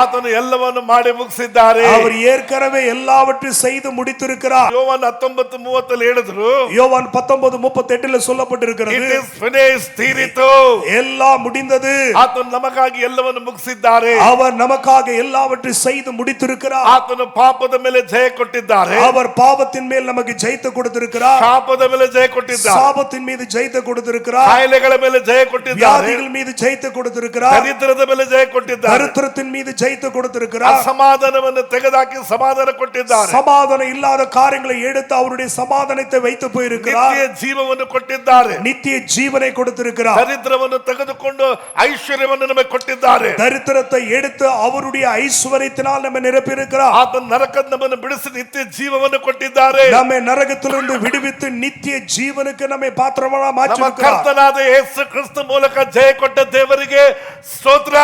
ಆತನು ಎಲ್ಲವನ್ನು ಮಾಡಿ ಮುಗಿಸಿದ್ದಾರೆ. அவர் ஏற்கனவே எல்லாவற்றையும் செய்து முடித்திருக்கிறார். யோவான் 19:30 ಹೇಳಿದ್ರು. யோவான் 19:38 சொல்லப்பட்டிருக்கிறது. It is finished, ತೀರಿತು. எல்லாம் முடிந்தது. ಆತನು ನಮಗಾಗಿ ಎಲ್ಲವನ್ನು ಮುಗಿಸಿದ್ದಾರೆ. அவர் நமக்காக எல்லாவற்றையும் செய்து முடித்திருக்கிறார். ಆತನು ಪಾಪದ ಮೇಲೆ ಜಯ ಕೊಟ್ಟಿದ್ದಾರೆ. அவர் பாவத்தின் மேல் நமக்கு ஜெயத்தை கொடுத்திருக்கிறார். ಶಾಪದ ಮೇಲೆ ಜಯ ಕೊಟ್ಟಿದ್ದಾರೆ. சாபத்தின் மீது ஜெயத்தை கொடுத்திருக்கிறார். ಕಾಯಿಲೆಗಳ ಮೇಲೆ ಜಯ ಕೊಟ್ಟಿದ್ದಾರೆ. வியாதிகள் மீது ஜெயத்தை கொடுத்திருக்கிறார். ದರಿದ್ರದ ಮೇಲೆ ಜಯ ಕೊಟ್ಟಿದ್ದಾರೆ. தரித்திரத்தின் மீது ஜெயத்தை கொடுத்திருக்கிறார். ಅಸಮಾಧಾನವನ್ನು ತೆಗೆದುಹಾಕಿ ಸಮಾಧಾನ ಕೊಟ್ಟಿದ್ದಾರೆ. சமாதானம் இல்லாத காரியங்களை எடுத்து அவருடைய சமாதானத்தை வைத்து போயிருக்கிறார். ನಿತ್ಯ ಜೀವವನ್ನು ಕೊಟ್ಟಿದ್ದಾರೆ. நித்திய ஜீவனை கொடுத்திருக்கிறார். ದರಿದ್ರವನ್ನು ತೆಗೆದುಕೊಂಡು ಐಶ್ವರ್ಯವನ್ನು ನಮಗೆ ಕೊಟ್ಟಿದ್ದಾರೆ. தரித்திரத்தை எடுத்து அவருடைய ஐஸ்வரியத்தினால் நம்ம நிரப்பி இருக்கிறார். ಆತನ ನರಕದ ನಮ್ಮನ್ನು ಬಿಡಿಸಿ ನಿತ್ಯ ಜೀವವನ್ನು ಕೊಟ್ಟಿದ್ದಾರೆ. நம்மை நரகத்திலிருந்து விடுவித்து நித்திய ஜீவனுக்கு நம்மை பாத்திரமாக ನಮ್ಮ மாற்றியிருக்கிறார். ಕರ್ತನಾದ ಯೇಸು ಕ್ರಿಸ್ತ ಮೂಲಕ ಜಯ ಕೊಟ್ಟ ದೇವರಿಗೆ ಸ್ತೋತ್ರ.